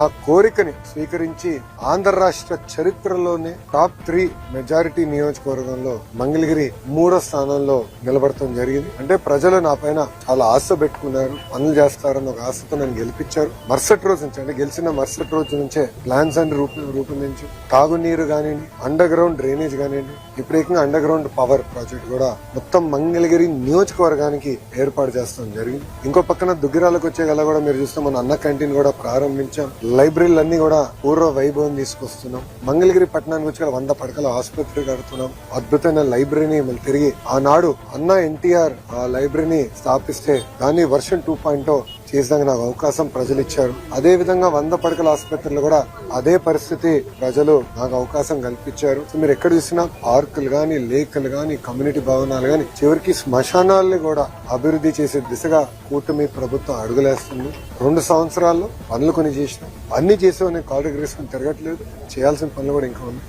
ఆ కోరికని స్వీకరించి ఆంధ్ర రాష్ట్ర చరిత్రలోనే టాప్ 3 మెజారిటీ నియోజకవర్గంలో మంగళగిరి 3వ స్థానంలో నిలబడటం జరిగింది. అంటే ప్రజలు నా పైన చాలా ఆశ పెట్టుకున్నారు, పనులు చేస్తారన్న ఒక ఆశతో నన్ను గెలిపించారు. మరుసటి రోజు నుంచి అంటే గెలిచిన మరుసటి రోజు నుంచే ప్లాన్స్ అన్ని రూపొందించి తాగునీరు కానివ్వండి, అండర్ గ్రౌండ్ డ్రైనేజ్ కానివ్వండి, ఇప్పుడు అండర్ గ్రౌండ్ పవర్ ప్రాజెక్ట్ కూడా మొత్తం మంగళగిరి నియోజకవర్గానికి ఏర్పాటు చేస్తాం జరిగింది. ఇంకో పక్కన దుగ్గిరాలకు వచ్చే గల కూడా మీరు చూస్తే మన అన్న క్యాంటీన్ కూడా ప్రారంభించాం. లైబ్రరీలన్నీ కూడా పూర్వ వైభవం తీసుకొస్తున్నాం. మంగళగిరి పట్టణానికి వచ్చి 100 పడకల ఆసుపత్రి కడుతున్నాం. అద్భుతమైన లైబ్రరీని మళ్ళీ తిరిగి ఆనాడు అన్న ఎన్టీఆర్ ఆ లైబ్రరీని స్థాపిస్తే దాన్ని వర్షన్ 2.0 చేసేందుకు నాకు అవకాశం ప్రజలు ఇచ్చారు. అదే విధంగా 100 పడకల ఆసుపత్రులు కూడా అదే పరిస్థితి ప్రజలు నాకు అవకాశం కల్పించారు. సో మీరు ఎక్కడ చూసినా పార్కులు గాని, లేకులు గాని, కమ్యూనిటీ భవనాలు గాని, చివరికి శ్మశానాల్ని కూడా అభివృద్ధి చేసే దిశగా కూటమి ప్రభుత్వం అడుగులేస్తుంది. 2 సంవత్సరాల్లో పనులు కొన్ని చేసినాం. అన్ని చేసామని కాల్ దగ్గర తిరగట్లేదు. చేయాల్సిన పనులు కూడా ఇంకా ఉన్నాయి.